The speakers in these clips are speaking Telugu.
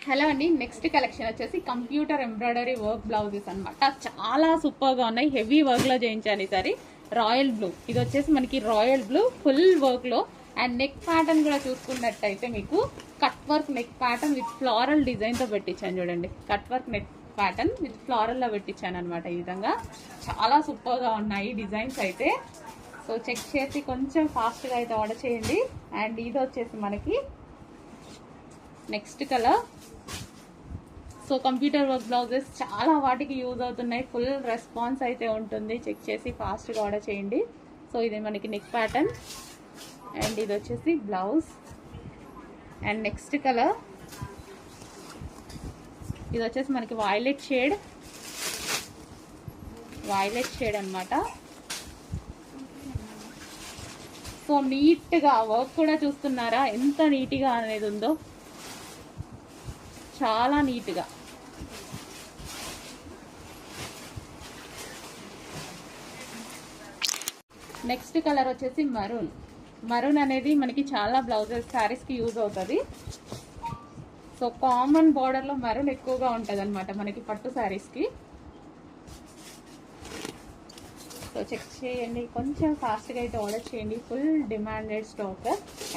హలో అండి, నెక్స్ట్ కలెక్షన్ వచ్చేసి కంప్యూటర్ ఎంబ్రాయిడరీ వర్క్ బ్లౌజెస్ అనమాట. చాలా సూపర్గా ఉన్నాయి. హెవీ వర్క్లో చేయించాను ఈసారి. రాయల్ బ్లూ, ఇది వచ్చేసి మనకి రాయల్ బ్లూ ఫుల్ వర్క్లో. అండ్ నెక్ ప్యాటర్న్ కూడా చూసుకున్నట్టయితే మీకు cut work neck pattern with floral డిజైన్తో పెట్టించాను. చూడండి, cut work neck pattern with ఫ్లారల్లో పెట్టించాను అనమాట. ఈ విధంగా చాలా సూపర్గా ఉన్నాయి డిజైన్స్ అయితే. సో చెక్ చేసి కొంచెం ఫాస్ట్గా అయితే ఆర్డర్ చేయండి. అండ్ ఇది వచ్చేసి మనకి next colour. So computer work blouses చాలా వాటికి యూజ్ అవుతున్నాయి. ఫుల్ రెస్పాన్స్ అయితే ఉంటుంది. చెక్ చేసి ఫాస్ట్గా ఆర్డర్ చేయండి. సో ఇది మనకి నెక్ ప్యాటర్న్ అండ్ ఇది వచ్చేసి బ్లౌజ్. అండ్ నెక్స్ట్ కలర్ ఇది వచ్చేసి మనకి వైలెట్ షేడ్ అనమాట. సో నీట్గా వర్క్ కూడా చూస్తున్నారా ఎంత నీట్గా అనేది ఉందో, చాలా నీట్గా. నెక్స్ట్ కలర్ వచ్చేసి మరూన్ అనేది మనకి చాలా బ్లౌజెస్ శారీస్కి యూజ్ అవుతుంది. సో కామన్ బార్డర్లో మరూన్ ఎక్కువగా ఉంటుంది అనమాట మనకి పట్టు శారీస్కి. సో చెక్ చేయండి, కొంచెం ఫాస్ట్గా అయితే ఆర్డర్ చేయండి. ఫుల్ డిమాండెడ్ స్టాక్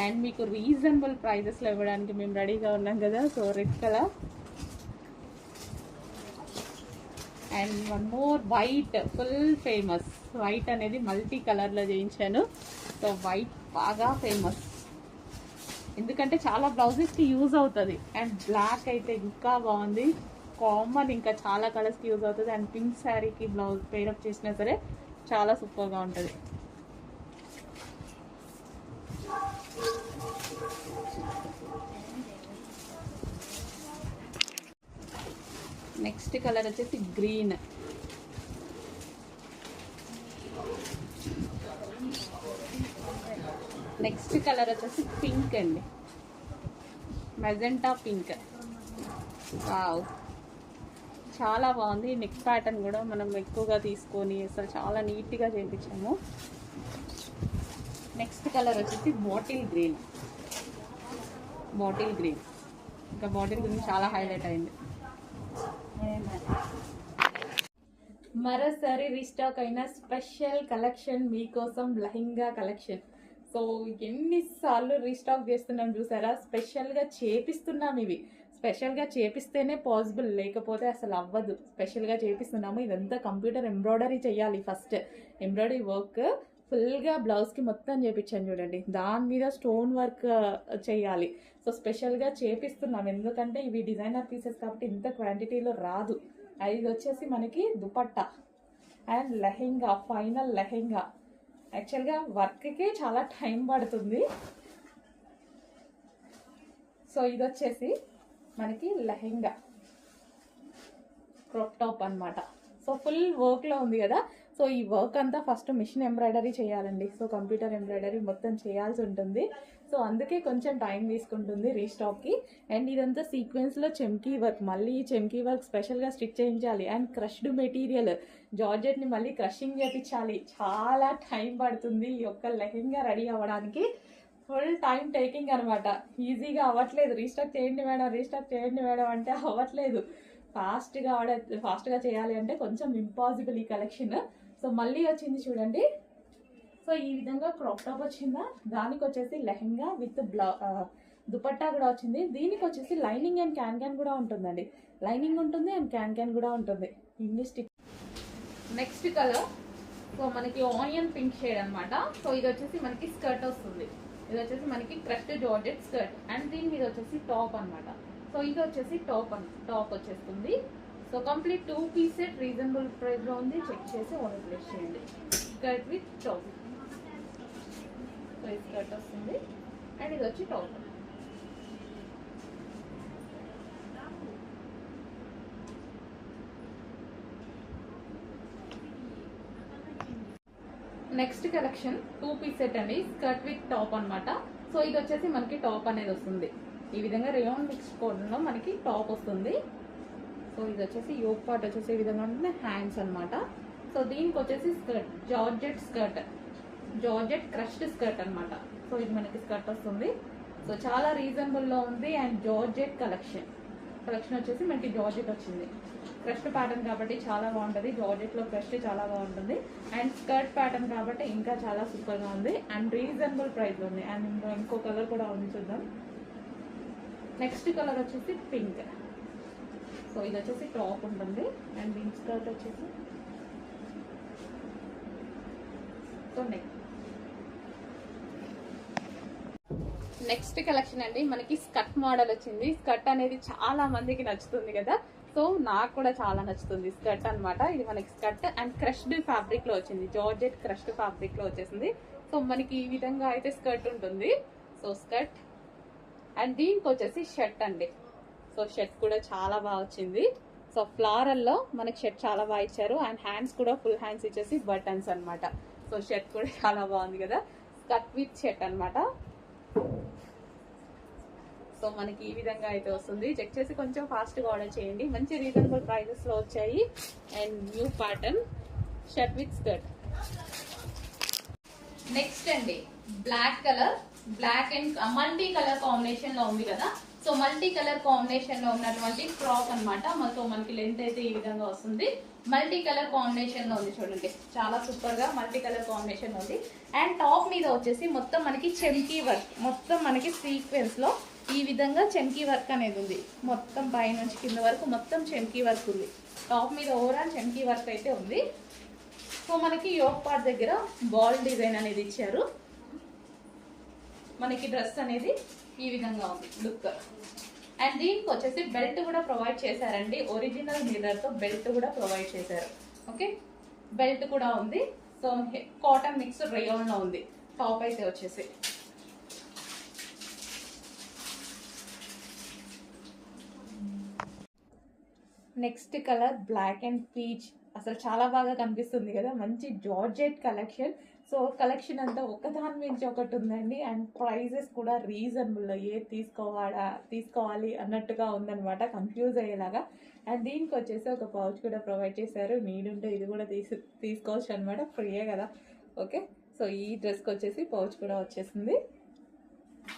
అండ్ మీకు రీజనబుల్ ప్రైజెస్లో ఇవ్వడానికి మేము రెడీగా ఉన్నాం కదా. So red colour and one more white, full famous. White అనేది మల్టీ కలర్లో చేయించాను. సో వైట్ బాగా ఫేమస్ ఎందుకంటే చాలా బ్లౌజెస్కి యూజ్ అవుతుంది. అండ్ బ్లాక్ అయితే ఇంకా బాగుంది, కామన్ ఇంకా చాలా కలర్స్కి యూజ్ అవుతుంది. అండ్ పింక్ శారీకి బ్లౌజ్ పేరప్ చేసినా సరే చాలా సూపర్గా ఉంటుంది. నెక్స్ట్ కలర్ వచ్చేసి గ్రీన్. నెక్స్ట్ కలర్ వచ్చేసి పింక్ అండి, మెజెంటా పింక్. వావ్, చాలా బాగుంది. నెక్ ప్యాటర్న్ కూడా మనం ఎక్కువగా తీసుకొని అసలు చాలా నీట్గా చేయించాము. నెక్స్ట్ కలర్ వచ్చేసి బాటిల్ గ్రీన్. ఇంకా బాటిల్ గ్రీన్ చాలా హైలైట్ అయింది. మరోసారి రీస్టాక్ అయిన స్పెషల్ కలెక్షన్ మీకోసం, లెహంగా కలెక్షన్. సో ఎన్నిసార్లు రీస్టాక్ చేస్తున్నాం చూసారా. స్పెషల్గా చేపిస్తున్నాం. ఇవి స్పెషల్గా చేపిస్తేనే పాసిబుల్, లేకపోతే అసలు అవ్వదు. స్పెషల్గా చేపిస్తున్నాము. ఇదంతా కంప్యూటర్ ఎంబ్రాయిడరీ చేయాలి. ఫస్ట్ ఎంబ్రాయిడరీ వర్క్ ఫుల్గా బ్లౌజ్కి మొత్తం చేపించాను చూడండి. దాని మీద స్టోన్ వర్క్ చేయాలి. సో స్పెషల్గా చేపిస్తున్నాం ఎందుకంటే ఇవి డిజైనర్ పీసెస్ కాబట్టి ఇంత క్వాంటిటీలో రాదు. ఇది వచ్చేసి మనకి దుపట్టా అండ్ లెహెంగా, ఫైనల్ లెహెంగా. యాక్చువల్గా వర్క్కే చాలా టైం పడుతుంది. సో ఇది వచ్చేసి మనకి లెహెంగా క్రాప్ టాప్ అనమాట. సో ఫుల్ వర్క్లో ఉంది కదా. సో ఈ వర్క్ అంతా ఫస్ట్ మిషన్ ఎంబ్రాయిడరీ చేయాలండి. సో కంప్యూటర్ ఎంబ్రాయిడరీ మొత్తం చేయాల్సి ఉంటుంది. సో అందుకే కొంచెం టైం తీసుకుంటుంది రీస్టాక్కి. అండ్ ఇదంతా సీక్వెన్స్లో చెమ్కీ వర్క్, మళ్ళీ ఈ చెమ్కీ వర్క్ స్పెషల్గా స్టిచ్ చేయించాలి. అండ్ క్రష్డ్ మెటీరియల్ జార్జెట్ని మళ్ళీ క్రషింగ్ చేయించాలి. చాలా టైం పడుతుంది ఈ యొక్క లెహెంగా రెడీ అవ్వడానికి. ఫుల్ టైం టేకింగ్ అనమాట. ఈజీగా అవ్వట్లేదు. రీస్టాక్ చేయండి మేడం అంటే అవ్వట్లేదు. ఫాస్ట్గా చేయాలి అంటే కొంచెం ఇంపాసిబుల్ ఈ కలెక్షన్. సో మళ్ళీ వచ్చింది చూడండి. సో ఈ విధంగా క్రాప్ టాప్ వచ్చిందా, దానికి వచ్చేసి లెహెంగా విత్ దుపట్టా కూడా వచ్చింది. దీనికి వచ్చేసి లైనింగ్ అండ్ క్యాన్ కూడా ఉంటుందండి. లైనింగ్ ఉంటుంది అండ్ క్యాన్ కూడా ఉంటుంది. ఇన్ని స్టిచ్. నెక్స్ట్ కలర్ సో మనకి ఆనియన్ పింక్ షేడ్ అనమాట. సో ఇది వచ్చేసి మనకి స్కర్ట్ వస్తుంది. ఇది వచ్చేసి మనకి క్రష్డ్ జార్జెట్ స్కర్ట్ అండ్ దీని మీద వచ్చేసి టాప్ అనమాట. సో ఇది వచ్చేసి టాప్ వచ్చేస్తుంది. So complete 2 piece set reasonable ప్రైస్లో ఉంది. చెక్ చేసి ఆర్డర్ ప్లేస్ చేయండి. Skirt with top. సో ఇది స్కర్ట్ వస్తుంది అండ్ ఇది వచ్చి top. Next collection 2 piece set అండి, స్కర్ట్ విత్ టాప్ అనమాట. సో ఇది వచ్చేసి మనకి టాప్ అనేది వస్తుంది. ఈ విధంగా రేయాన్ మిక్స్ కోడ్లో మనకి టాప్ వస్తుంది. సో ఇది వచ్చేసి యోక్ పార్ట్ వచ్చేసి ఈ విధంగా ఉంటుంది, హ్యాండ్స్ అనమాట. సో దీనికి వచ్చేసి స్కర్ట్, జార్జెట్ క్రష్డ్ స్కర్ట్ అనమాట. సో ఇది మనకి స్కర్ట్ వస్తుంది. సో చాలా రీజనబుల్ లో ఉంది అండ్ జార్జెట్ కలెక్షన్. కలెక్షన్ వచ్చేసి మనకి జార్జెట్ వచ్చింది. క్రస్ట్ ప్యాటర్న్ కాబట్టి చాలా బాగుంటుంది. జార్జెట్లో క్రస్ట్ చాలా బాగుంటుంది. అండ్ స్కర్ట్ ప్యాటర్న్ కాబట్టి ఇంకా చాలా సూపర్గా ఉంది. అండ్ రీజనబుల్ ప్రైస్లో ఉంది. అండ్ ఇంకో కలర్ కూడా ఉంది, చూద్దాం. నెక్స్ట్ కలర్ వచ్చేసి పింక్. సో ఇది వచ్చేసి టాప్ ఉంటుంది. అండ్ దీని స్కర్ట్ వచ్చేసి సో నెక్స్ట్ కలెక్షన్ అండి, మనకి స్కర్ట్ మోడల్ వచ్చింది. స్కర్ట్ అనేది చాలా మందికి నచ్చుతుంది కదా, సో నాకు కూడా చాలా నచ్చుతుంది స్కర్ట్ అన్నమాట. ఇది మనకి స్కర్ట్ అండ్ క్రష్డ్ ఫ్యాబ్రిక్ లో వచ్చింది. జార్జెట్ క్రష్డ్ ఫ్యాబ్రిక్ లో వచ్చేసింది. సో మనకి ఈ విధంగా అయితే స్కర్ట్ ఉంటుంది. సో స్కర్ట్ అండ్ దీనికి వచ్చేసి షర్ట్ అండి. సో షర్ట్ కూడా చాలా బాగా వచ్చింది. సో ఫ్లారల్ లో మనకి షర్ట్ చాలా బాగా ఇచ్చారు. అండ్ హ్యాండ్స్ కూడా ఫుల్ హ్యాండ్స్ ఇచ్చేసి బటన్స్ అన్నమాట. సో షర్ట్ కూడా చాలా బాగుంది కదా, స్కర్ట్ విత్ షర్ట్ అన్నమాట. సో మనకి ఈ విధంగా అయితే వస్తుంది. చెక్ చేసి కొంచెం ఫాస్ట్గా ఆర్డర్ చేయండి. మంచి రీజనబుల్ ప్రైజెస్ లో వచ్చాయి. And new pattern shirt with skirt. Next అండి black colour, black and multi colour combination లో ఉంది కదా. సో మల్టీ కలర్ కాంబినేషన్ లో ఉన్నటువంటి ఫ్రాక్ అనమాట. సో మనకి లెంత్ అయితే ఈ విధంగా వస్తుంది. మల్టీ కలర్ కాంబినేషన్ లో ఉంది, చూడండి చాలా సూపర్ గా మల్టీ కలర్ కాంబినేషన్ ఉంది. అండ్ టాప్ మీద వచ్చేసి మొత్తం మనకి చెమ్కీ వర్క్, మొత్తం మనకి సీక్వెన్స్ లో ఈ విధంగా చెమ్కీ వర్క్ అనేది ఉంది. మొత్తం పై నుంచి కింద వరకు మొత్తం చెమ్కీ వర్క్ ఉంది. టాప్ మీద ఓవరాల్ చెమ్కీ వర్క్ అయితే ఉంది. సో మనకి యోక్ పార్ట్ దగ్గర బాల్ డిజైన్ అనేది ఇచ్చారు. మనకి డ్రెస్ అనేది ఈ విధంగా ఉంది లుక్. అండ్ దీనికి వచ్చేసి బెల్ట్ కూడా ప్రొవైడ్ చేశారండి. ఒరిజినల్ మిర్రర్ తో బెల్ట్ కూడా ప్రొవైడ్ చేశారు. ఓకే, బెల్ట్ కూడా ఉంది. సో కాటన్ మిక్స్ రేయాన్ లో ఉంది టాప్ అయితే వచ్చేసి. Next colour black and peach. అసలు చాలా బాగా కనిపిస్తుంది కదా, మంచి జార్జెట్ కలెక్షన్. సో కలెక్షన్ అంతా ఒకదాని మించి ఒకటి ఉందండి. అండ్ ప్రైజెస్ కూడా రీజనబుల్లో, ఏది తీసుకోవాలి అన్నట్టుగా ఉందన్నమాట, కన్ఫ్యూజ్ అయ్యేలాగా. అండ్ దీనికి వచ్చేసి ఒక పౌచ్ కూడా ప్రొవైడ్ చేశారు. నీడ్ ఉంటే ఇది కూడా తీసుకోవచ్చు అనమాట, ఫ్రీయే కదా. ఓకే, సో ఈ డ్రెస్కి వచ్చేసి పౌచ్ కూడా వచ్చేసింది.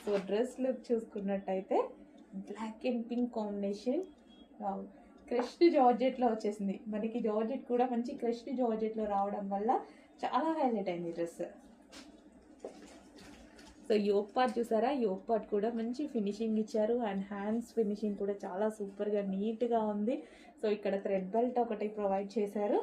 సో డ్రెస్ లుక్ చూసుకున్నట్టయితే black and pink combination, crushed జార్జెట్లో వచ్చేసింది. మనకి జార్జెట్ కూడా మంచి క్రష్డ్ జార్జెట్లో రావడం వల్ల చాలా హైలైట్ అయింది డ్రెస్. సో యోక్ పార్ట్ చూసారా, యోక్ పార్ట్ కూడా మంచి ఫినిషింగ్ ఇచ్చారు. అండ్ హ్యాండ్స్ ఫినిషింగ్ కూడా చాలా సూపర్గా నీట్గా ఉంది. సో ఇక్కడ థ్రెడ్ బెల్ట్ ఒకటి ప్రొవైడ్ చేశారు.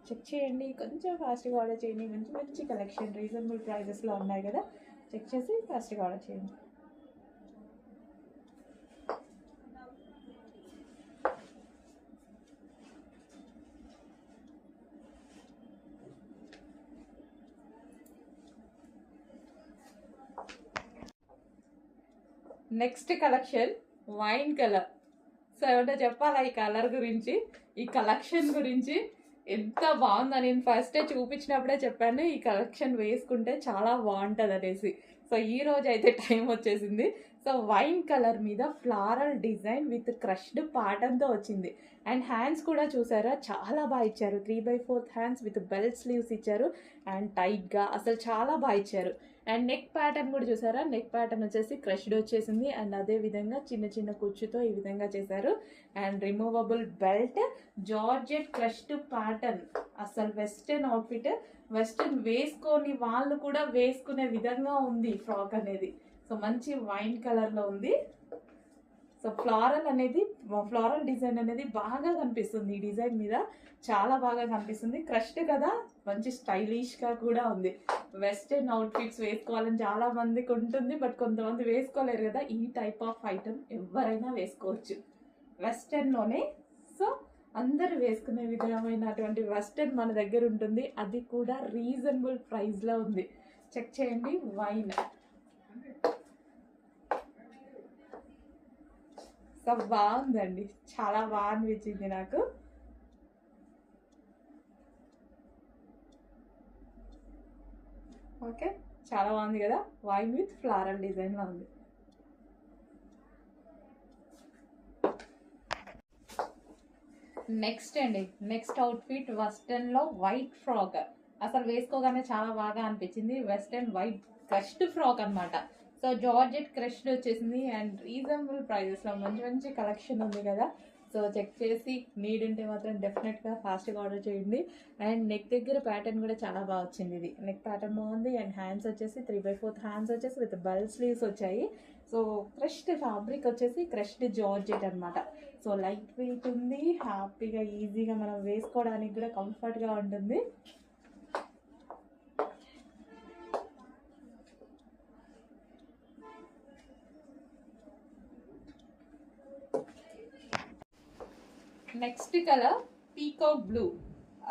చెక్ చేయండి, కొంచెం ఫాస్ట్గా ఆర్డర్ చేయండి. మంచి మంచి కలెక్షన్ రీజనబుల్ ప్రైజెస్లో ఉన్నాయి కదా, చెక్ చేసి ఫాస్ట్గా ఆర్డర్ చేయండి. Next collection wine colour. So ఏమంటే చెప్పాలా ఈ కలర్ గురించి, ఈ కలెక్షన్ గురించి ఎంత బాగుందని నేను ఫస్ట్ చూపించినప్పుడే చెప్పాను ఈ కలెక్షన్ వేసుకుంటే చాలా బాగుంటుంది అనేసి. సో ఈ రోజు అయితే టైం వచ్చేసింది. సో వైన్ కలర్ మీద ఫ్లారల్ డిజైన్ విత్ క్రష్డ్ ప్యాటర్న్తో వచ్చింది. అండ్ హ్యాండ్స్ కూడా చూసారా చాలా బాగా ఇచ్చారు. 3/4 హ్యాండ్స్ విత్ బెల్ట్ స్లీవ్స్ ఇచ్చారు. అండ్ టైట్గా అసలు చాలా బాగా ఇచ్చారు. అండ్ నెక్ ప్యాటర్న్ కూడా చూసారా, నెక్ ప్యాటర్న్ వచ్చేసి క్రష్డ్ వచ్చేసింది. అండ్ అదే విధంగా చిన్న చిన్న కుచ్చుతో ఈ విధంగా చేశారు. And removable belt, georgette crushed pattern. అసలు వెస్టర్న్ అవుట్ఫిట్, వెస్టర్న్ వేసుకొని వాళ్ళు కూడా వేసుకునే విధంగా ఉంది ఫ్రాక్ అనేది. సో మంచి వైన్ కలర్లో ఉంది. సో ఫ్లారల్ డిజైన్ అనేది బాగా కనిపిస్తుంది ఈ డిజైన్ మీద, చాలా బాగా కనిపిస్తుంది. క్రష్డ్ కదా, మంచి స్టైలిష్గా కూడా ఉంది. వెస్టర్న్ అవుట్ఫిట్స్ వేసుకోవాలని చాలా మందికి ఉంటుంది, బట్ కొంతమంది వేసుకోలేరు కదా. ఈ టైప్ ఆఫ్ ఐటమ్ ఎవరైనా వేసుకోవచ్చు వెస్టర్న్లోనే. సో అందరూ వేసుకునే విధమైనటువంటి వెస్టర్న్ మన దగ్గర ఉంటుంది, అది కూడా రీజనబుల్ ప్రైస్లో ఉంది. చెక్ చేయండి. వైన్ సో బాగుందండి, చాలా బాగా అనిపించింది నాకు. ఓకే, చాలా బాగుంది కదా, వైన్ విత్ ఫ్లారల్ డిజైన్లో ఉంది. నెక్స్ట్ అండి, నెక్స్ట్ అవుట్ఫిట్ వెస్టర్న్లో వైట్ ఫ్రాక్. అసలు వేసుకోగానే చాలా బాగా అనిపించింది. వెస్టర్న్ వైట్ క్రష్డ్ ఫ్రాక్ అన్నమాట. సో జార్జెట్ క్రష్డ్ వచ్చేసింది అండ్ రీజనబుల్ ప్రైజెస్ లో మంచి మంచి కలెక్షన్ ఉంది కదా. సో చెక్ చేసి నీడ్ ఉంటే మాత్రం డెఫినెట్ గా ఫాస్ట్ గా ఆర్డర్ చేయండి. అండ్ నెక్ దగ్గర ప్యాటర్న్ కూడా చాలా బాగా వచ్చింది. ఇది నెక్ ప్యాటర్న్ బాగుంది అండ్ హ్యాండ్స్ వచ్చేసి 3/4 హ్యాండ్స్ వచ్చేసి విత్ బెల్ స్లీవ్స్ వచ్చాయి. సో క్రష్డ్ ఫ్యాబ్రిక్ వచ్చేసి క్రష్డ్ జార్జెట్ అన్నమాట. సో లైట్ వెయిట్ ఉంది, హ్యాపీగా ఈజీగా మనం వేసుకోవడానికి కూడా కంఫర్ట్ గా ఉంటుంది. Next colour peacock blue.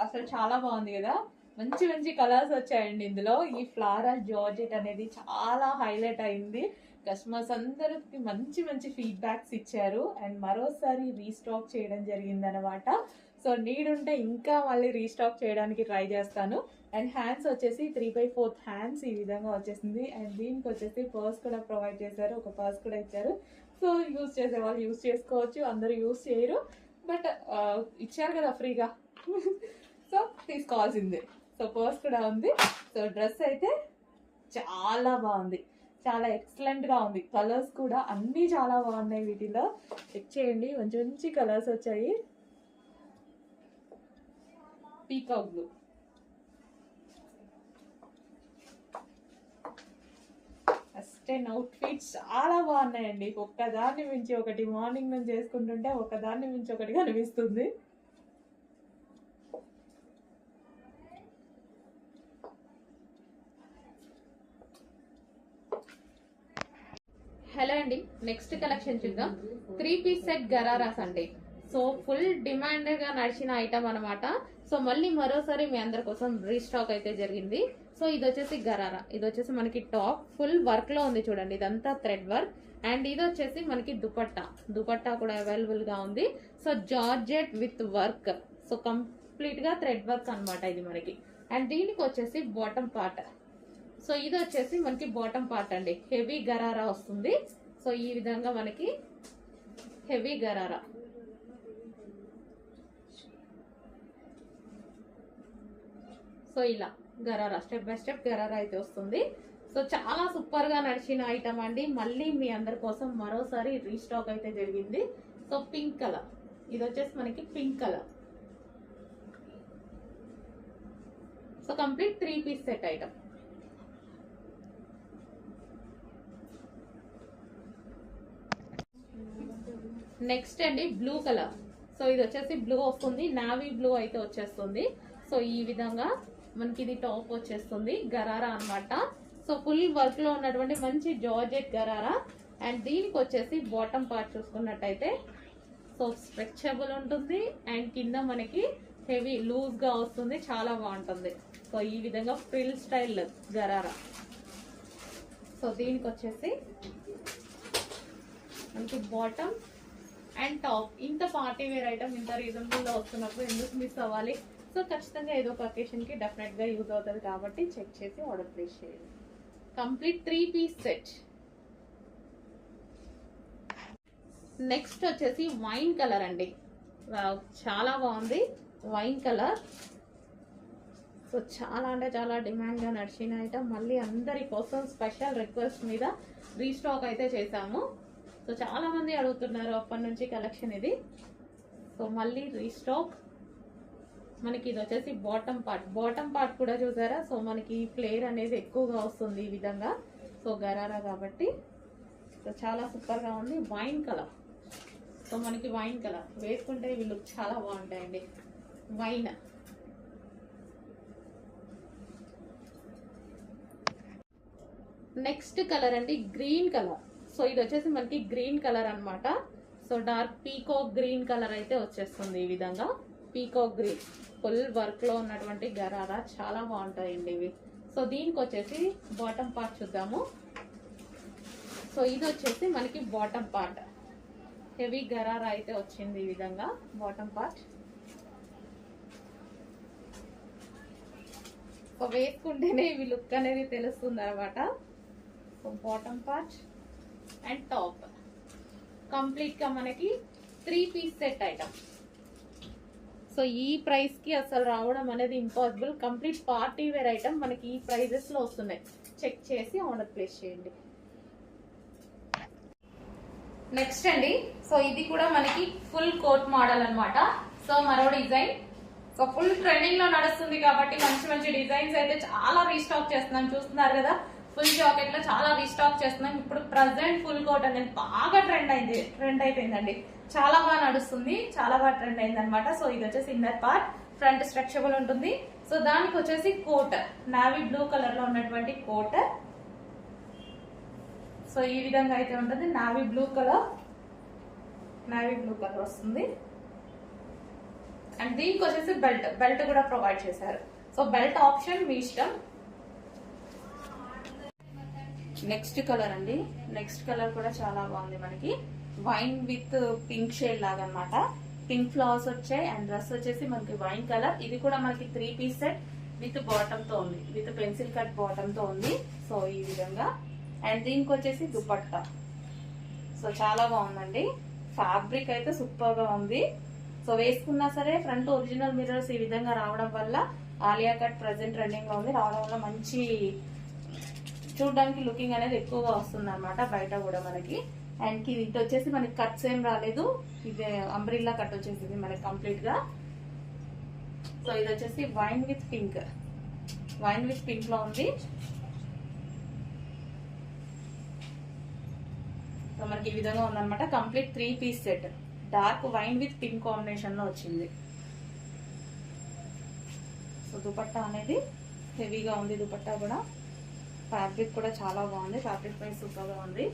అసలు చాలా బాగుంది కదా, మంచి మంచి కలర్స్ వచ్చాయండి ఇందులో. ఈ ఫ్లారల్ జార్జెట్ అనేది చాలా హైలైట్ అయింది. కస్టమర్స్ అందరికి మంచి మంచి ఫీడ్బ్యాక్స్ ఇచ్చారు అండ్ మరోసారి రీస్టాక్ చేయడం జరిగింది అనమాట. సో నీడ్ ఉంటే ఇంకా మళ్ళీ రీస్టాక్ చేయడానికి ట్రై చేస్తాను. అండ్ హ్యాండ్స్ వచ్చేసి 3/4 హ్యాండ్స్ ఈ విధంగా వచ్చేసింది. అండ్ దీనికి వచ్చేసి పర్స్ కూడా ప్రొవైడ్ చేశారు, ఒక పర్స్ కూడా ఇచ్చారు. సో యూస్ చేసే వాళ్ళు యూస్ చేసుకోవచ్చు, అందరూ యూస్ చేయరు, బట్ ఇచ్చారు కదా ఫ్రీగా సో తీసుకోవాల్సిందే. సో పర్స్ కూడా ఉంది. సో డ్రెస్ అయితే చాలా బాగుంది, చాలా ఎక్సలెంట్ గా ఉంది. కలర్స్ కూడా అన్ని చాలా బాగున్నాయి. వీటిలో చెక్ చేయండి, మంచి మంచి కలర్స్ వచ్చాయి. Peacock blue. వెస్టర్న్ అవుట్ఫిట్స్ చాలా బాగున్నాయండి. ఒక్కదాన్ని మించి ఒకటి, మార్నింగ్ నుంచి చేసుకుంటుంటే ఒకదాన్ని మించి ఒకటి కనిపిస్తుంది. హలో అండి, నెక్స్ట్ కలెక్షన్ చూద్దాం. 3 పీస్ సెట్ గరారాస్ అండి. సో ఫుల్ డిమాండ్ గా నడిచిన ఐటమ్ అనమాట. సో మళ్ళీ మరోసారి మీ అందరి కోసం రీస్టాక్ అయితే జరిగింది. సో ఇది వచ్చేసి గరారా, ఇది వచ్చేసి మనకి టాప్ ఫుల్ వర్క్ లో ఉంది చూడండి, ఇదంతా థ్రెడ్ వర్క్. అండ్ ఇది వచ్చేసి మనకి దుపట్టా కూడా అవైలబుల్ గా ఉంది. So georgette with work, so complete గా థ్రెడ్ వర్క్ అనమాట ఇది మనకి. అండ్ దీనికి వచ్చేసి బాటమ్ పార్ట్. సో ఇది వచ్చేసి మనకి బాటమ్ పార్ట్ అండి, హెవీ గరారా వస్తుంది. సో ఈ విధంగా మనకి హెవీ గరారా. సో ఇలా gharara step by step gharara అయితే వస్తుంది. సో చాలా సూపర్ గా నడిచిన ఐటమ్ అండి. మళ్ళీ మీ అందరి కోసం మరోసారి రీస్టాక్ అయితే జరిగింది. సో పింక్ కలర్, ఇది వచ్చేసి మనకి pink colour. So complete 3 piece set item. Next అండి బ్లూ కలర్. సో ఇది వచ్చేసి బ్లూ వస్తుంది, నావీ బ్లూ అయితే వచ్చేస్తుంది. సో ఈ విధంగా మనకి ఇది టాప్ వచ్చేస్తుంది, గరారా అన్నమాట. సో ఫుల్ వర్క్ లో ఉన్నటువంటి మంచి జార్జెట్ గరారా. అండ్ దీనికి వచ్చేసి బాటమ్ పార్ట్ చూసుకున్నట్టయితే సో స్ట్రెచబుల్ ఉంటుంది అండ్ కింద మనకి హెవీ లూజ్ గా వస్తుంది, చాలా బాగుంటుంది. సో ఈ విధంగా ఫ్రిల్ స్టైల్ గరారా. సో దీనికి వచ్చేసి మనకి బాటమ్ అండ్ టాప్. ఇంత పార్టీ వేర్ ఐటమ్ ఇంత రీజనబుల్ లో వస్తున్నప్పుడు ఎందుకు మిస్ అవ్వాలి? సో ఖచ్చితంగా ఏదో ఒక అకేషన్ కి డెఫినెట్ గా యూజ్ అవుతుంది కాబట్టి చెక్ చేసి ఆర్డర్ ప్లేస్ చేయండి. Complete 3 piece set. నెక్స్ట్ వచ్చేసి వైన్ కలర్ అండి. చాలా బాగుంది వైన్ కలర్. సో చాలా అంటే చాలా డిమాండ్ గా నడిచిన ఐటమ్. మళ్ళీ అందరి కోసం స్పెషల్ రిక్వెస్ట్ మీద రీస్టాక్ అయితే చేసాము. సో చాలా మంది అడుగుతున్నారు అప్పటి నుంచి కలెక్షన్ ఇది. సో మళ్ళీ రీస్టాక్. మనకి ఇది వచ్చేసి బాటమ్ పార్ట్ కూడా చూసారా. సో మనకి ఫ్లేర్ అనేది ఎక్కువగా వస్తుంది ఈ విధంగా. సో గరారా కాబట్టి సో చాలా సూపర్ గా ఉంది. Wine colour. సో మనకి వైన్ కలర్ వేసుకుంటే ఇవి లుక్ చాలా బాగుంటాయండి. వైన్. నెక్స్ట్ కలర్ అండి గ్రీన్ కలర్. సో ఇది వచ్చేసి మనకి గ్రీన్ కలర్ అన్నమాట. So dark peacock green colour అయితే వచ్చేస్తుంది ఈ విధంగా. పీకాక్ గ్రీన్ ఫుల్ వర్క్ లో ఉన్నటువంటి గరారా, చాలా బాగుంటాయండి ఇవి. సో దీనికి వచ్చేసి బాటమ్ పార్ట్ చూద్దాము. సో ఇది వచ్చేసి మనకి బాటమ్ పార్ట్, హెవీ గరారా అయితే వచ్చింది ఈ విధంగా బాటమ్ పార్ట్. సో వేసుకుంటేనే ఇవి లుక్ అనేది తెలుస్తుంది అనమాట. So bottom part and top complete గా మనకి 3 పీస్ సెట్ ఐటమ్. సో ఈ ప్రైస్ కి అసలు రావడం అనేది impossible. Complete party wear item మనకి ఈ ప్రైజెస్ లో వస్తున్నాయి. చెక్ చేసి ఆర్డర్ ప్లేస్ చేయండి. నెక్స్ట్ అండి, సో ఇది కూడా మనకి ఫుల్ కోట్ మోడల్ అన్నమాట. సో మరో డిజైన్, సో ఫుల్ ట్రెండింగ్ లో నడుస్తుంది కాబట్టి మంచి మంచి డిజైన్స్ అయితే చాలా రీస్టాక్ చేస్తున్నాం. చూస్తున్నారు కదా, ఫుల్ జాకెట్ లో చాలా రీస్టాక్ చేస్తున్నాం. ఇప్పుడు ప్రజెంట్ ఫుల్ కోట్ అనేది బాగా ట్రెండ్ అయిపోయిందండి. చాలా బాగా నడుస్తుంది, చాలా బాగా ట్రెండ్ అయింది అనమాట. సో ఇది వచ్చేసి ఇన్నర్ పార్ట్, ఫ్రంట్ స్ట్రక్చరబుల్ ఉంటుంది. సో దానికి వచ్చేసి కోట్, నావీ బ్లూ కలర్ లో ఉన్నటువంటి కోట్. సో ఈ విధంగా అయితే ఉంటుంది. నావీ బ్లూ కలర్ వస్తుంది. అండ్ దీనికి వచ్చేసి బెల్ట్ కూడా ప్రొవైడ్ చేశారు. సో బెల్ట్ ఆప్షన్ మీ ఇష్టం. నెక్స్ట్ కలర్ అండి, నెక్స్ట్ కలర్ కూడా చాలా బాగుంది. మనకి వైన్ విత్ పింక్ షేడ్ లాగా అనమాట. పింక్ ఫ్లవర్స్ వచ్చాయి అండ్ డ్రెస్ వచ్చేసి మనకి వైన్ కలర్. ఇది కూడా మనకి 3 పీస్ సెట్ విత్ బాటమ్ తో ఉంది, విత్ పెన్సిల్ కట్ బాటమ్ తో ఉంది. సో ఈ విధంగా. అండ్ దీనికి వచ్చేసి దుపట్టా. సో చాలా బాగుందండి, ఫ్యాబ్రిక్ అయితే సూపర్ గా ఉంది. సో వేసుకున్నా సరే ఫ్రంట్ ఒరిజినల్ మిర్రర్స్ ఈ విధంగా రావడం వల్ల ఆలియా కట్ ప్రెసెంట్ ట్రెండింగ్ లో ఉంది. రావడం వల్ల మంచి చూడడానికి లుకింగ్ అనేది ఎక్కువగా వస్తుంది అనమాట బయట కూడా మనకి. అండ్ ఇది వచ్చేసి మనకి కట్స్ ఏం రాలేదు, ఇది అంబ్రిల్లా కట్ వచ్చేసింది మనకి కంప్లీట్ గా. సో ఇది వచ్చేసి వైన్ విత్ పింక్ లో ఉంది. సో మనకి ఈ విధంగా ఉందన్నమాట. Complete 3 piece set, dark wine with pink combination లో వచ్చింది. సో దుపట్టా అనేది హెవీగా ఉంది. దుపట్టా కూడా ఫ్యాబ్రిక్ కూడా చాలా బాగుంది, ఫ్యాబ్రిక్ ప్రైస్ సూపర్ గా ఉంది.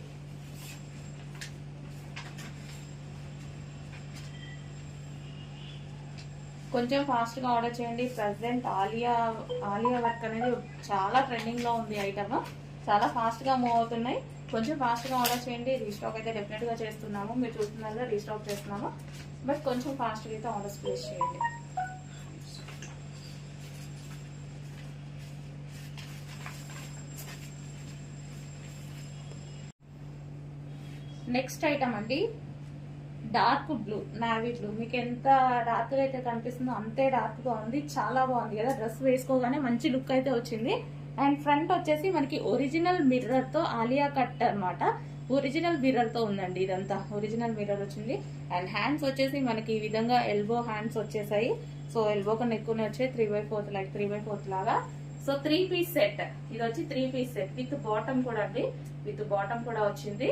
కొంచెం ఫాస్ట్ గా ఆర్డర్ చేయండి. ప్రెసెంట్ ఆలియా వర్క్ అనేది చాలా ట్రెండింగ్ లో ఉంది. ఐటమ్ చాలా ఫాస్ట్ గా మూవ్ అవుతున్నాయి. కొంచెం ఫాస్ట్ గా ఆర్డర్ చేయండి. రీస్టాక్ అయితే డెఫినెట్ గా చేస్తున్నాము, మీరు చూస్తున్నారు కదా రీస్టాక్ చేస్తున్నాము. బట్ కొంచెం ఫాస్ట్ గా అయితే ఆర్డర్స్ ప్లేస్ చేయండి. నెక్స్ట్ ఐటమ్ అండి, డార్క్ బ్లూ, నావీ బ్లూ. మీకు ఎంత డార్క్ గా అయితే కనిపిస్తుందో అంతే డార్క్ గా ఉంది. చాలా బాగుంది కదా, డ్రెస్ వేసుకోగానే మంచి లుక్ అయితే వచ్చింది. అండ్ ఫ్రంట్ వచ్చేసి మనకి ఒరిజినల్ మిర్రర్ తో ఆలియా కట్ అన్నమాట. ఒరిజినల్ మిర్రర్ తో ఉందండి, ఇదంతా ఒరిజినల్ మిర్రర్ వచ్చింది. అండ్ హ్యాండ్స్ వచ్చేసి మనకి ఈ విధంగా ఎల్బో హ్యాండ్స్ వచ్చేసాయి. సో ఎల్బో కన్నా ఎక్కువనే వచ్చాయి, 3/4 లాగా. సో 3 పీస్ సెట్, ఇది వచ్చి 3 పీస్ సెట్ విత్ బాటమ్ కూడా అండి, విత్ బాటమ్ కూడా వచ్చింది.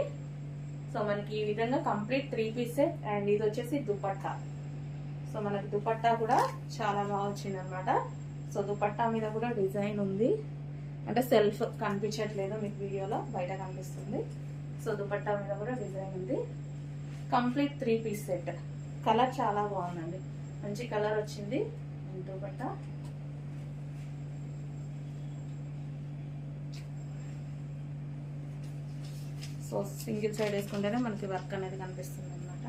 సో మనకి ఈ విధంగా కంప్లీట్ 3 పీస్ సెట్. అండ్ ఇది వచ్చేసి దుపట్టా. సో మనకి దుపట్టా కూడా చాలా బాగా వచ్చింది అనమాట. సో దుపట్టా మీద కూడా డిజైన్ ఉంది, అంటే సెల్ఫ్ కనిపించట్లేదు మీకు వీడియోలో, బయట కనిపిస్తుంది. సో దుపట్టా మీద కూడా డిజైన్ ఉంది. Complete 3 piece set. కలర్ చాలా బాగుందండి, మంచి కలర్ వచ్చింది. దుపట్టా సో సింగిల్ సైడ్ వేసుకుంటేనే మనకి వర్క్ అనేది కనిపిస్తుంది అనమాట.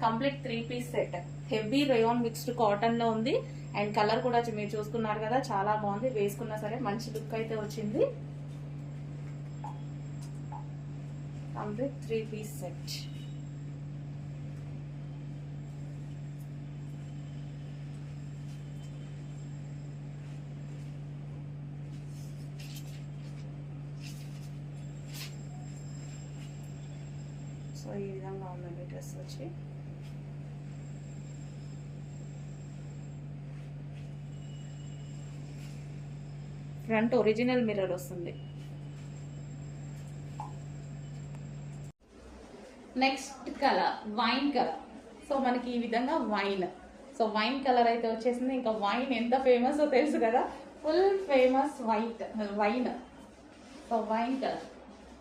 Complete 3 piece set, heavy rayon mixed cotton లో ఉంది. అండ్ కలర్ కూడా మీరు చూసుకున్నారు కదా, చాలా బాగుంది. వేసుకున్నా సరే మంచి లుక్ అయితే వచ్చింది. Complete 3 piece set. సో ఈ విధంగా ఉందండి డ్రెస్ వచ్చి. ఫ్రంట్ ఒరిజినల్ మిర్రర్ వస్తుంది. Next colour wine colour. So మనకి ఈ విధంగా వైన్, సో వైన్ కలర్ అయితే వచ్చేసింది. ఇంకా వైన్ ఎంత ఫేమస్ తెలుసు కదా, full famous wine. So wine colour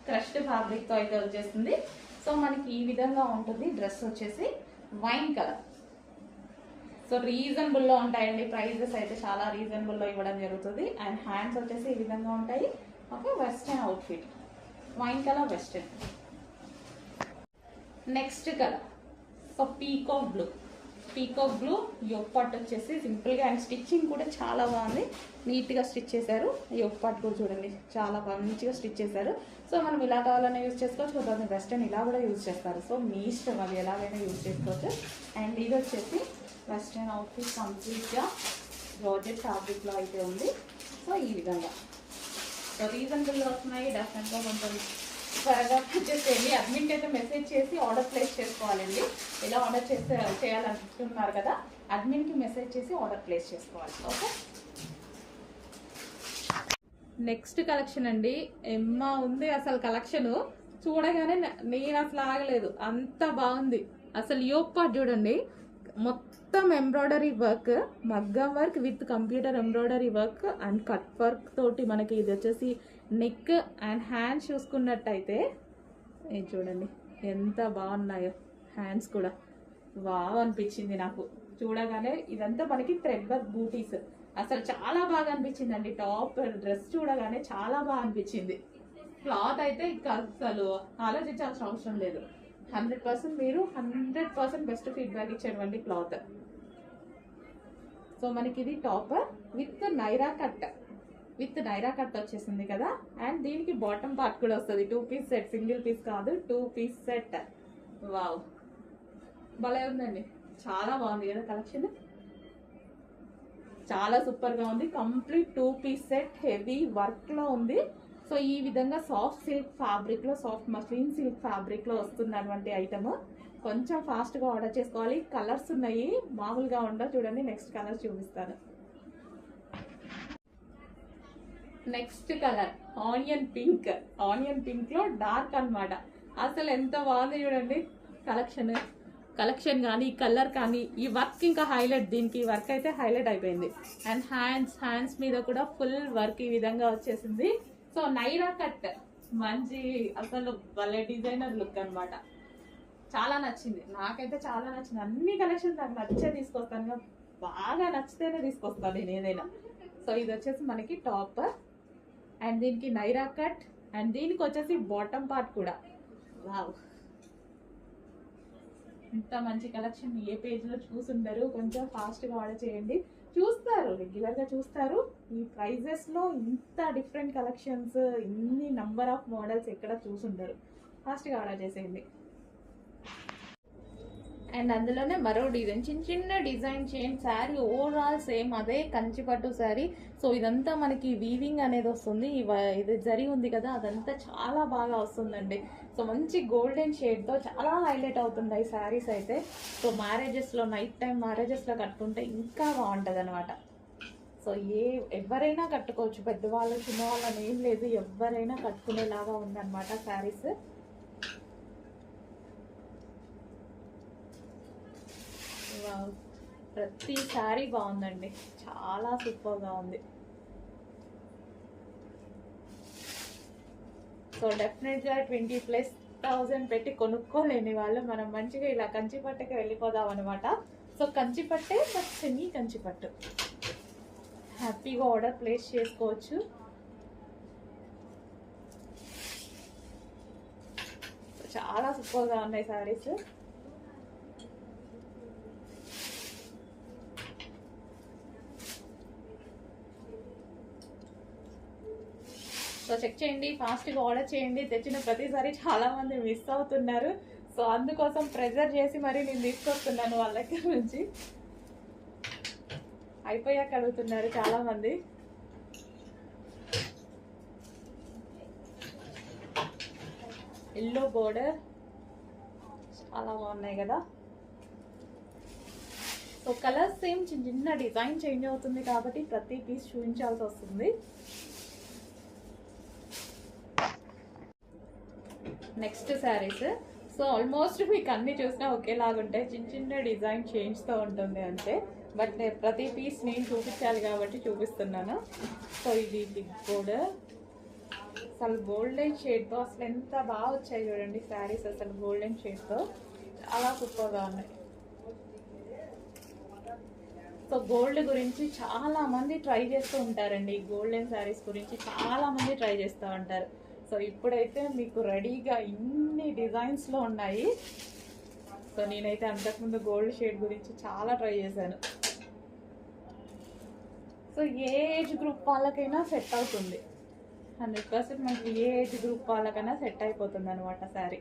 crushed fabric తో అయితే వచ్చేసింది. సో మనకి ఈ విధంగా ఉంటుంది. డ్రెస్ వచ్చేసి వైన్ కలర్. సో రీజనబుల్ లో ఉంటాయండి, ప్రైజెస్ అయితే చాలా రీజనబుల్ లో ఇవ్వడం జరుగుతుంది. అండ్ హ్యాండ్స్ వచ్చేసి ఈ విధంగా ఉంటాయి. Okay, western outfit, wine colour western. Next colour so peacock blue. Peacock blue yoke part వచ్చేసి సింపుల్గా, అండ్ స్టిచ్చింగ్ కూడా చాలా బాగుంది, నీట్గా స్టిచ్ చేశారు. యోగ్ పార్ట్ కూడా చూడండి చాలా మంచిగా స్టిచ్ చేశారు. సో మనం ఇలా కావాలన్నా యూజ్ చేసుకోవచ్చు, కొంతమంది వెస్టర్న్ ఇలా కూడా యూజ్ చేస్తారు. సో మీ ఇష్టం, అది ఎలాగైనా యూజ్ చేసుకోవచ్చు. అండ్ ఇది వచ్చేసి వెస్టర్న్ అవుట్ఫిట్ కంప్లీట్గా జార్జెట్ ఫ్యాబ్రిక్లో అయితే ఉంది. సో ఈ విధంగా సో రీజనబుల్గా వస్తున్నాయి. డెఫినెట్గా కొంచెం త్వరగా పర్చేస్ చేయండి. అడ్మిన్కి అయితే మెసేజ్ చేసి ఆర్డర్ ప్లేస్ చేసుకోవాలండి. ఇలా ఆర్డర్ చేయాలనుకుంటున్నారు కదా, అడ్మిన్కి మెసేజ్ చేసి ఆర్డర్ ప్లేస్ చేసుకోవాలి. ఓకే, నెక్స్ట్ కలెక్షన్ అండి. ఎమ్మా ఉంది అసలు కలెక్షన్ చూడగానే నేను అసలు ఆగలేదు, అంత బాగుంది. అసలు యోగ్ పార్ట్ చూడండి, మొత్తం ఎంబ్రాయిడరీ వర్క్, మగ్గం work with computer embroidery work and cut work తోటి మనకి ఇది వచ్చేసి నెక్ అండ్ హ్యాండ్స్ చూసుకున్నట్టయితే ఇది చూడండి ఎంత బాగున్నాయో. హ్యాండ్స్ కూడా వావ్ అనిపించింది నాకు చూడగానే. ఇదంతా మనకి థ్రెడ్ వర్క్ బూటీస్, అసలు చాలా బాగా అనిపించింది అండి. టాప్ డ్రెస్ చూడగానే చాలా బాగా అనిపించింది. క్లాత్ అయితే ఇంకా అసలు ఆలోచించాల్సిన అవసరం లేదు. 100% మీరు 100% బెస్ట్ ఫీడ్బ్యాక్ ఇచ్చేటువంటి క్లాత్. సో మనకి ఇది టాప్ విత్ నైరా కట్ వచ్చేసింది కదా. అండ్ దీనికి బాటమ్ పార్ట్ కూడా వస్తుంది. 2 పీస్ సెట్, సింగిల్ పీస్ కాదు, 2 పీస్ సెట్. వావ్, భలే ఉందండి, చాలా బాగుంది కదా కలెక్షన్, చాలా సూపర్గా ఉంది. కంప్లీట్ 2 పీస్ సెట్, హెవీ వర్క్లో ఉంది. సో ఈ విధంగా సాఫ్ట్ సిల్క్ ఫ్యాబ్రిక్లో, సాఫ్ట్ మస్లిన్ సిల్క్ ఫ్యాబ్రిక్లో వస్తుంది అటువంటి ఐటమ్. కొంచెం ఫాస్ట్గా ఆర్డర్ చేసుకోవాలి. కలర్స్ ఉన్నాయి, మామూలుగా ఉండవు. చూడండి నెక్స్ట్ కలర్ చూపిస్తాను. నెక్స్ట్ కలర్ ఆనియన్ పింక్లో డార్క్ అన్నమాట. అసలు ఎంత బాగుంది చూడండి కలెక్షన్ కానీ, కలర్ కానీ, ఈ వర్క్ ఇంకా హైలైట్. దీనికి వర్క్ అయితే హైలైట్ అయిపోయింది. అండ్ హ్యాండ్స్ మీద కూడా ఫుల్ వర్క్ ఈ విధంగా వచ్చేసింది. సో నైరా కట్ మంచి, అసలు భలే డిజైనర్ లుక్ అన్నమాట. చాలా నచ్చింది, నాకైతే చాలా నచ్చింది. అన్ని కలెక్షన్స్ నాకు నచ్చే తీసుకొస్తాను, బాగా నచ్చితేనే తీసుకొస్తాను నేను ఏదైనా. సో ఇది వచ్చేసి మనకి టాప్ అండ్ దీనికి నైరా కట్ అండ్ దీనికి వచ్చేసి బాటమ్ పార్ట్ కూడా. వావ్, ఇంత మంచి కలెక్షన్ ఏ పేజ్లో చూసుండరు. కొంచెం ఫాస్ట్గా ఆర్డర్ చేయండి. చూస్తారు, రెగ్యులర్గా చూస్తారు. ఈ ప్రైజెస్లో ఇంత డిఫరెంట్ కలెక్షన్స్, ఇన్ని నంబర్ ఆఫ్ మోడల్స్ ఎక్కడ చూసుండరు. ఫాస్ట్గా ఆర్డర్ చేసేయండి. అండ్ అందులోనే మరో డిజైన్, చిన్న డిజైన్ చేయండి. శారీ ఓవరాల్ సేమ్ అదే కంచిపట్టు శారీ. సో ఇదంతా మనకి వీవింగ్ అనేది వస్తుంది. ఇది జరీ ఉంది కదా, అదంతా చాలా బాగా వస్తుందండి. సో మంచి గోల్డెన్ షేడ్తో చాలా హైలైట్ అవుతున్నాయి శారీస్ అయితే. సో మ్యారేజెస్లో, నైట్ టైం మ్యారేజెస్లో కట్టుకుంటే ఇంకా బాగుంటుంది అనమాట. సో ఎవరైనా కట్టుకోవచ్చు, పెద్దవాళ్ళు చిన్నవాళ్ళు అని ఏం లేదు, ఎవరైనా కట్టుకునేలాగా ఉందన్నమాట శారీస్. ప్రతి శారీ బాగుందండి, చాలా సూపర్గా ఉంది. సో డెఫినెట్గా 20,000+ పెట్టి కొనుక్కోలేని వాళ్ళు మనం మంచిగా ఇలా కంచిపట్టుకి వెళ్ళిపోదాం అనమాట. సో కంచిపట్టే బట్ సెమీ కంచిపట్టు, హ్యాపీగా ఆర్డర్ ప్లేస్ చేసుకోవచ్చు. చాలా సూపర్గా ఉన్నాయి శారీస్. సో చెక్ చేయండి, ఫాస్ట్గా ఆర్డర్ చేయండి. తెచ్చిన ప్రతిసారి చాలామంది మిస్ అవుతున్నారు. సో అందుకోసం ప్రెజర్ చేసి మరీ నేను తీసుకొస్తున్నాను వాళ్ళ దగ్గర నుంచి. అయిపోయాక అడుగుతున్నారు చాలామంది. ఎల్లో బోర్డర్ చాలా బాగున్నాయి కదా. సో కలర్స్ సేమ్, చిన్న డిజైన్ చేంజ్ అవుతుంది కాబట్టి ప్రతి పీస్ చూపించాల్సి వస్తుంది. నెక్స్ట్ శారీస్. సో ఆల్మోస్ట్ మీకు అన్ని చూసినా ఒకేలాగా ఉంటాయి, చిన్న డిజైన్ చేంజ్తో ఉంటుంది అంతే. బట్ ప్రతి పీస్ నేను చూపించాలి కాబట్టి చూపిస్తున్నాను. సో ఇది బిగ్ బోర్డర్, అసలు గోల్డెన్ షేడ్తో అసలు ఎంత బాగా వచ్చాయి చూడండి శారీస్. అసలు గోల్డెన్ షేడ్తో చాలా సూపర్గా ఉన్నాయి. సో గోల్డ్ గురించి చాలా మంది ట్రై చేస్తూ ఉంటారండి, గోల్డెన్ శారీస్ గురించి చాలా మంది ట్రై చేస్తూ ఉంటారు. సో ఇప్పుడైతే మీకు రెడీగా ఇన్ని డిజైన్స్లో ఉన్నాయి. సో నేనైతే అంతకుముందు గోల్డ్ షేడ్ గురించి చాలా ట్రై చేశాను. సో ఏ ఏజ్ గ్రూప్ వాళ్ళకైనా సెట్ అవుతుంది, 100% మనకి ఏ ఏజ్ గ్రూప్ వాళ్ళకైనా సెట్ అయిపోతుంది అనమాట శారీ.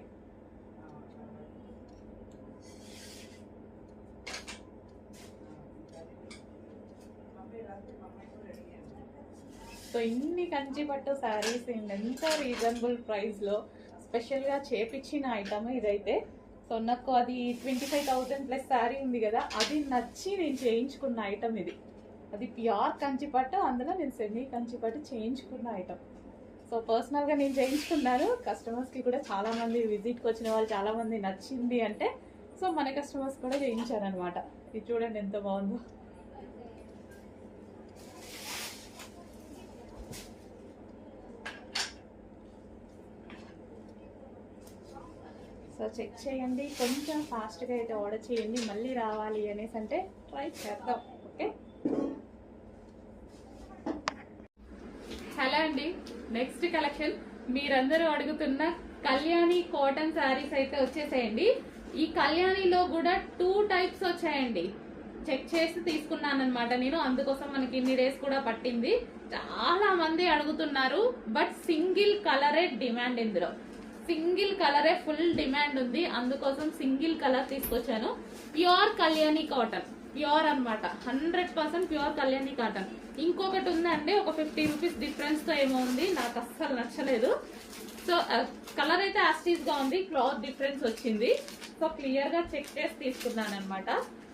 సో ఇన్ని కంచిపట్టు శారీస్ ఎంత రీజనబుల్ ప్రైస్లో స్పెషల్గా చేపించిన ఐటమ్ ఇదైతే. సో నాకు అది 25,000 ప్లస్ శారీ ఉంది కదా, అది నచ్చి నేను చేయించుకున్న ఐటమ్ ఇది. అది ప్యూర్ కంచిపట్టు, అందులో నేను సెమీ కంచిపట్టు చేయించుకున్న ఐటమ్. సో పర్సనల్గా నేను చేయించుకున్నాను. కస్టమర్స్కి కూడా చాలామంది విజిట్కి వచ్చిన వాళ్ళు చాలామంది నచ్చింది అంటే సో మన కస్టమర్స్ కూడా చేయించారనమాట. ఇది చూడండి ఎంత బాగుందో. సో చెక్ చేయండి, కొంచెం ఫాస్ట్గా అయితే ఆర్డర్ చేయండి. మళ్ళీ రావాలి అనేసి అంటే ట్రై చేద్దాం. ఓకే, హలో అండి. నెక్స్ట్ కలెక్షన్ మీరందరూ అడుగుతున్న కళ్యాణి కాటన్ శారీస్ అయితే వచ్చేసేయండి. ఈ కళ్యాణిలో కూడా 2 టైప్స్ వచ్చాయండి. చెక్ చేసి తీసుకున్నాను అనమాట నేను, అందుకోసం మనకి ఇన్ని డేస్ కూడా పట్టింది. చాలా మంది అడుగుతున్నారు, బట్ సింగిల్ కలరే డిమాండ్. ఇందులో సింగిల్ కలరే ఫుల్ డిమాండ్ ఉంది, అందుకోసం సింగిల్ కలర్ తీసుకొచ్చాను. ప్యూర్ కళ్యాణి కాటన్, ప్యూర్ అనమాట, 100% ప్యూర్ కళ్యాణి కాటన్. ఇంకొకటి ఉందండి, ఒక 50 రూపీస్ డిఫరెన్స్ తో ఏమో ఉంది, నాకు అస్సలు నచ్చలేదు. సో కలర్ అయితే యాస్టీస్ గా ఉంది, క్లాత్ డిఫరెన్స్ వచ్చింది. సో క్లియర్ గా చెక్ చేసి తీసుకున్నాను అనమాట.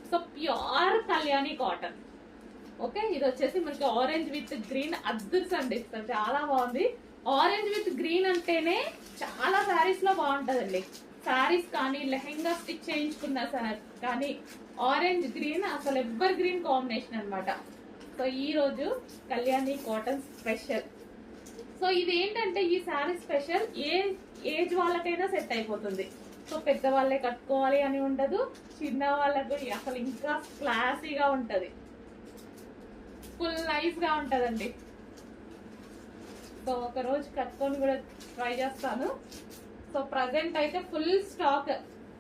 So pure Kalyani cotton. Okay, ఇది వచ్చేసి మనకి ఆరెంజ్ విత్ గ్రీన్ అద్దుర్స్ అండి, చాలా బాగుంది. ఆరెంజ్ విత్ గ్రీన్ అంటేనే చాలా శారీస్ లో బాగుంటదండి. శారీస్ కానీ లెహెంగా స్టిచ్ చేయించుకున్న కానీ ఆరెంజ్ గ్రీన్ అసలు ఎవర్ గ్రీన్ కాంబినేషన్ అనమాట. సో ఈ రోజు కళ్యాణి కాటన్ స్పెషల్. సో ఇది ఏంటంటే ఈ శారీ స్పెషల్ ఏ ఏజ్ వాళ్ళకైనా సెట్ అయిపోతుంది. సో పెద్దవాళ్ళే కట్టుకోవాలి అని ఉండదు, చిన్న వాళ్ళకు అసలు ఇంకా క్లాసీగా ఉంటది, ఫుల్ నైస్ గా ఉంటదండి. సో ఒక రోజు కట్టుకొని కూడా ట్రై చేస్తాను. సో ప్రజెంట్ అయితే ఫుల్ స్టాక్.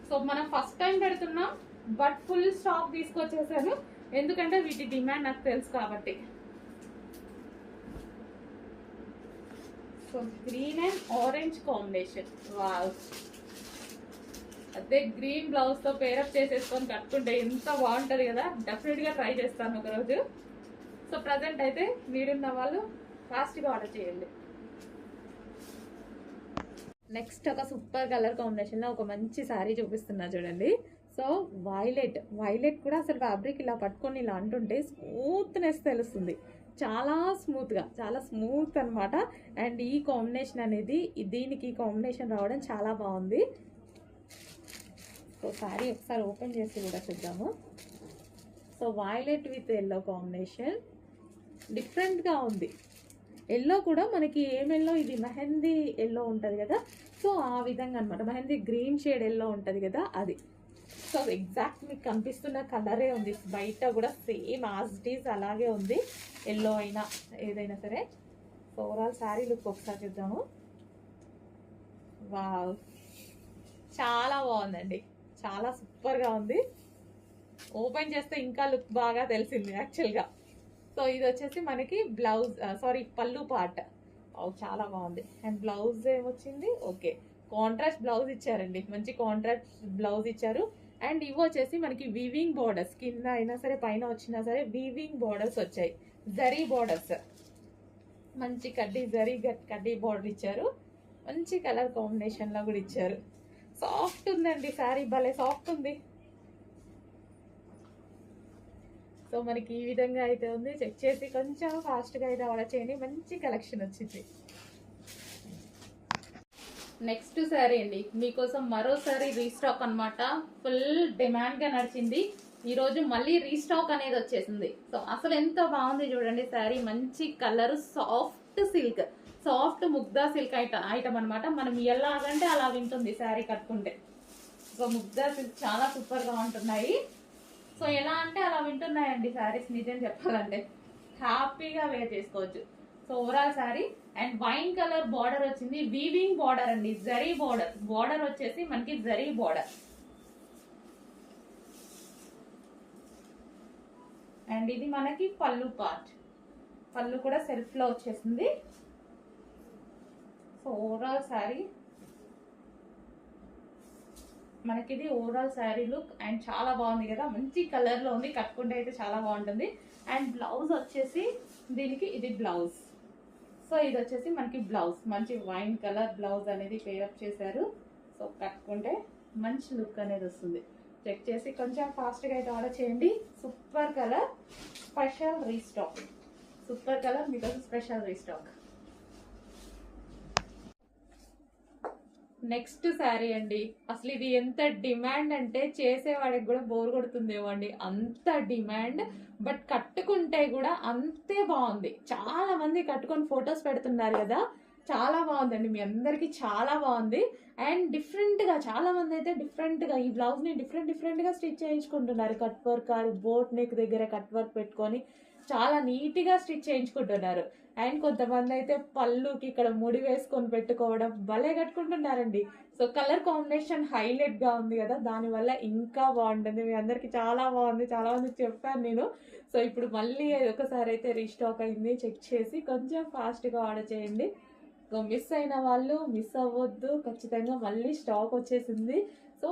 సో మనం ఫస్ట్ టైం పెడుతున్నాం, బట్ ఫుల్ స్టాక్ తీసుకొచ్చేసాను, ఎందుకంటే వీటి డిమాండ్ నాకు తెలుసు కాబట్టి. So green and orange combination, wow. అదే గ్రీన్ బ్లౌజ్ తో పేరప్ చేసేసుకొని కట్టుకుంటే ఎంత బాగుంటది కదా. డెఫినెట్ గా ట్రై చేస్తాను ఒక రోజు. సో ప్రజెంట్ అయితే మీరున్న వాళ్ళు ఫాస్ట్ గా ఆర్డర్ చేయండి. నెక్స్ట్ ఒక సూపర్ కలర్ కాంబినేషన్ లో ఒక మంచి శారీ చూపిస్తున్నా చూడండి. సో వైలెట్ కూడా అసలు ఫ్యాబ్రిక్ ఇలా పట్టుకొని ఇలా అంటుంటే స్మూత్నెస్ తెలుస్తుంది, చాలా స్మూత్ అనమాట. అండ్ ఈ కాంబినేషన్ అనేది దీనికి కాంబినేషన్ రావడం చాలా బాగుంది. సో శారీ ఒకసారి ఓపెన్ చేసి కూడా చూద్దాము. So violet with yellow combination డిఫరెంట్గా ఉంది. ఎల్లో కూడా మనకి ఏం ఎల్లో, ఇది మెహందీ ఎల్లో ఉంటుంది కదా, సో ఆ విధంగా అనమాట. మెహందీ గ్రీన్ షేడ్ ఎల్లో ఉంటుంది కదా, అది. సో ఎగ్జాక్ట్ మీకు కనిపిస్తున్న కలరే ఉంది, బయట కూడా సేమ్ యాజ్ ఇట్ ఈజ్ అలాగే ఉంది, ఎల్లో అయినా ఏదైనా సరే. సో ఓవరాల్ శారీ లుక్ ఒకసారి చూద్దాము. వావ్, చాలా బాగుందండి, చాలా సూపర్గా ఉంది. ఓపెన్ చేస్తే ఇంకా లుక్ బాగా తెలిసింది యాక్చువల్గా. సో ఇది వచ్చేసి మనకి బ్లౌజ్, పళ్ళు పార్ట్. చాలా బాగుంది. అండ్ బ్లౌజ్ ఏమొచ్చింది, ఓకే, కాంట్రాస్ట్ బ్లౌజ్ ఇచ్చారండి, మంచి కాంట్రాస్ట్ బ్లౌజ్ ఇచ్చారు. అండ్ ఇవి వచ్చేసి మనకి వీవింగ్ బోర్డర్స్, కింద అయినా సరే పైన వచ్చినా సరే వీవింగ్ బోర్డర్స్ వచ్చాయి, జరీ బోర్డర్స్, మంచి కడ్డీ బోర్డర్ ఇచ్చారు. మంచి కలర్ కాంబినేషన్లో కూడా ఇచ్చారు. సాఫ్ట్ ఉందండి శారీ, భలే సాఫ్ట్ ఉంది. సో మనకి ఈ విధంగా అయితే ఉంది. చెక్ చేసి కొంచెం ఫాస్ట్గా అయితే ఆర్డర్ చేయండి, మంచి కలెక్షన్ వచ్చింది. నెక్స్ట్ శారీ అండి, మీకోసం మరోసారి రీస్టాక్ అనమాట. ఫుల్ డిమాండ్గా నడిచింది, ఈరోజు మళ్ళీ రీస్టాక్ అనేది వచ్చేసింది. సో అసలు ఎంత బాగుంది చూడండి శారీ, మంచి colour, soft silk, soft Mugdha silk item అనమాట. మనం ఎలాగంటే అలా వింటుంది శారీ కట్టుకుంటే. సో ముగ్దా సిల్క్ చాలా సూపర్గా ఉంటున్నాయి. సో ఎలా అంటే అలా వింటున్నాయండి శారీస్, నిజం చెప్పాలంటే హ్యాపీగా వేర్ చేసుకోవచ్చు. So overall sari and wine colour border వచ్చింది, వీవింగ్ బార్డర్ అండి, జరీ బార్డర్ వచ్చేసి మనకి జరీ బార్డర్. అండ్ ఇది మనకి పళ్ళు పార్ట్, పళ్ళు కూడా సెల్ఫ్లో వచ్చేసింది. సో ఓవరాల్ శారీ మనకి ఇది ఓవరాల్ శారీ లుక్. అండ్ చాలా బాగుంది కదా, మంచి కలర్లో ఉంది, కట్టుకుంటే అయితే చాలా బాగుంటుంది. అండ్ బ్లౌజ్ వచ్చేసి దీనికి ఇది బ్లౌజ్. సో ఇది వచ్చేసి మనకి బ్లౌజ్, మంచి వైన్ కలర్ బ్లౌజ్ అనేది పేరప్ చేశారు. సో కట్టుకుంటే మంచి లుక్ అనేది వస్తుంది. చెక్ చేసి కొంచెం ఫాస్ట్గా అయితే ఆర్డర్ చేయండి. Super colour, special restock. Super colour మీకోసం స్పెషల్ రీస్టాక్. నెక్స్ట్ శారీ అండి, అసలు ఇది ఎంత డిమాండ్ అంటే చేసేవాడికి కూడా బోర్ కొడుతుందేమో అండి, అంత డిమాండ్. బట్ కట్టుకుంటే కూడా అంతే బాగుంది. చాలా మంది కట్టుకొని ఫొటోస్ పెడుతున్నారు కదా, చాలా బాగుందండి. మీ అందరికి చాలా బాగుంది. అండ్ డిఫరెంట్గా చాలా మంది అయితే డిఫరెంట్గా ఈ బ్లౌజ్ని డిఫరెంట్గా స్టిచ్ చేయించుకుంటున్నారు. కట్ వర్క్, బోట్ నెక్ దగ్గర కట్ వర్క్ పెట్టుకొని చాలా నీట్గా స్టిచ్ చేయించుకుంటున్నారు. అండ్ కొంతమంది అయితే పళ్ళుకి ఇక్కడ ముడి వేసుకొని పెట్టుకోవడం భలే కట్టుకుంటున్నారండి. సో కలర్ కాంబినేషన్ హైలైట్గా ఉంది కదా, దానివల్ల ఇంకా బాగుంటుంది. మీ అందరికి చాలా బాగుంది, చాలా మందికి చెప్పాను నేను. సో ఇప్పుడు మళ్ళీ ఒకసారి అయితే రీస్టాక్ అయింది. చెక్ చేసి కొంచెం ఫాస్ట్గా ఆర్డర్ చేయండి. సో మిస్ అయిన వాళ్ళు మిస్ అవ్వద్దు, ఖచ్చితంగా మళ్ళీ స్టాక్ వచ్చేసింది. సో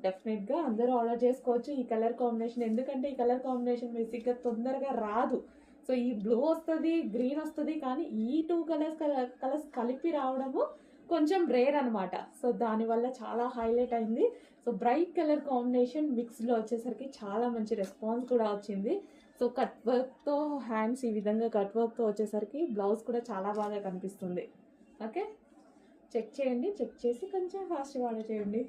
డెఫినెట్గా అందరూ ఆర్డర్ చేసుకోవచ్చు ఈ కలర్ కాంబినేషన్. ఎందుకంటే ఈ కలర్ కాంబినేషన్ బేసిక్గా తొందరగా రాదు. సో ఈ బ్లూ వస్తుంది, గ్రీన్ వస్తుంది, కానీ ఈ టూ కలర్స్ కలిపి రావడము కొంచెం రేర్ అనమాట. సో దానివల్ల చాలా హైలైట్ అయింది. సో బ్రైట్ కలర్ కాంబినేషన్ మిక్స్లో వచ్చేసరికి చాలా మంచి రెస్పాన్స్ కూడా వచ్చింది. సో కట్ వర్క్తో హ్యాండ్స్ ఈ విధంగా కట్ వర్క్తో వచ్చేసరికి బ్లౌజ్ కూడా చాలా బాగా కనిపిస్తుంది. ఓకే, చెక్ చేయండి. చెక్ చేసి కొంచెం ఫాస్ట్గా ఆర్డర్ చేయండి.